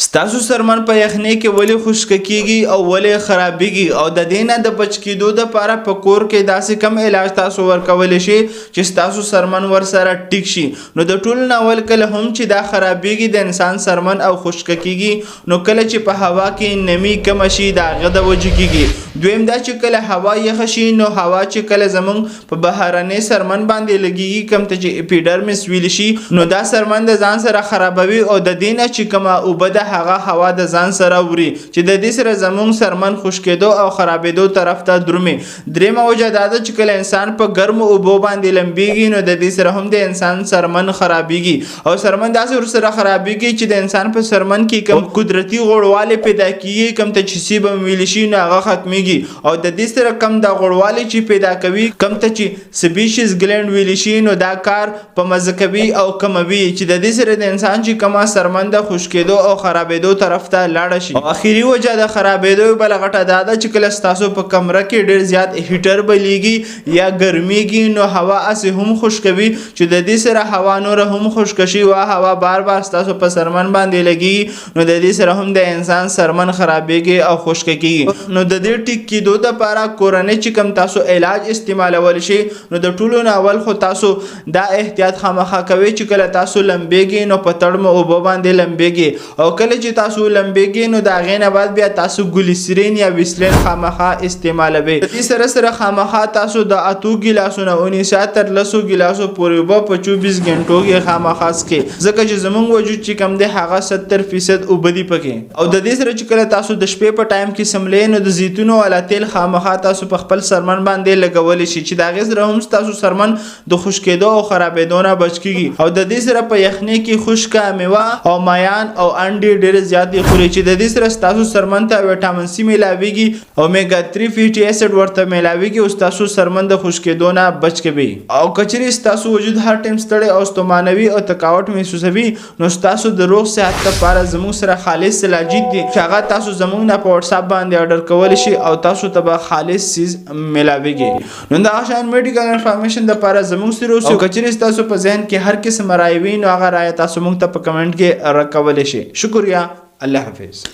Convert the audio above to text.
ستاسو سرمن په یخنۍ کې ولې خشک کیږي او ولې خرابېږي او د دې نه د بچ کېدو دپاره په کور کې داسې کم علاج تاسو ورکولی شئ چې ستاسو سرمن ورسره ټیک شي. نو د ټولو نه اول کله هم چې دا خرابېږي د انسان سرمن او خشک کیږي نو کله چې په هوا کې نمی کمه شي د هغه د وجې کیږي. دویم دا چې کله هوا یخه شي نو هوا چې کله زموږ په بهرنۍ سرمن باندې لګېږي کوم ته چې اپیډرمس ویل شي نو دا سرمن د ځان سره خرابوي او د دې نه چې کومه اوبه ده هغه هوا د ځان سره وړي چې د دې سره زموږ سرمن خشکېدو او خرابېدو طرف ته درومي. درېیمه وجه دا ده چې کله انسان په ګرمو اوبو باندې لمبېږي نو د دې سره هم د انسان سرمن خرابېږي او سرمن داسې ورسره خرابېږي چې د انسان په سرمن کې کوم قدرتي غوړوالی پیدا کېږي کوم ته چې سیبم ویلی شي نو هغه ختمېږي او د دې سره کم د غوړوالی چې پیدا کوي کوم ته چې سبیشیز ګلینډ ویلی شي نو دا کار په مزه کوي او کموي چې د دې سره د انسان چې کومه سرمن د خشکېدو او خرابېدو طرف ته لاړه شي. او اخري وجه د خرابېدو بله غټه دا ده چې کله ستاسو په کمره کې ډېر زیات هیټر بلیږي یا ګرمیږي نو هوا هسې هم خشکوي چې د دې سره هوا نوره هم خشکه شي او هوا بار بار ستاسو په سرمن باندې لګي نو د دې سره هم د انسان سرمن خرابېږي او خشکه کېږي. نو د دې ټیک کېدو دپاره کورنۍ چې کوم تاسو علاج استعمالولی شئ نو د ټولو نه اول خو تاسو دا احتیاط خامخا کوئ چې کله تاسو لمبېږئ نو په تړمو اوبو باندې لمبېږئ او کله چې تاسو لمبېږئ نو د هغې نه بعد بیا تاسو ګلیسرین یا ویسلین خامخا استعمالوئ. د دې سره سره خامخا تاسو د 8 ګیلاسو نه ونیسئ تر 10 ګیلاسو پورې اوبه په 24 غنټو کې خامخا څښئ ځکه چې زموږ وجود چې کوم دی هغه 70% اوبه دي پکې. او د دې سره چې کله تاسو د شپې په ټایم کې سملئ نو د زیتونو والا تیل خامخا تاسو په خپل سرمن باندې لګولی شي چې د هغې سره هم ستاسو سرمن د خشکېدو او خرابېدو نه بچ کېږي. او د دې سره په یخنۍ کې خشکه میوه او مایان او انډې ډېرې زیاتې خورئ چې د دې سره ستاسو سرمن ته ویټامین سی میلاویږي او اومیګا 3 فیټي اسید ورته میلاویږي او ستاسو سرمن د خشکېدو نه بچ کوي. او که چیرې ستاسو وجود هر ټایم ستړی او ستومانوي او تکاوټ محسوسوي نو ستاسو د روغ صحت لپاره زموږ سره خالص سلاجید دي چې هغه تاسو زموږ نه په واتساپ باندې اورډر کولی شي او تاسو ته به خالص چیز میلاویږي. نو دغه شان میډیکل انفارمیشن دپاره زموږ سره اوسئ. او که چیرې ستاسو په ذهن کې هر قسم رایې وي نو هغه رایه تاسو موږ ته په کمنټ کې راکولی شي. شکریه. الله حافظ.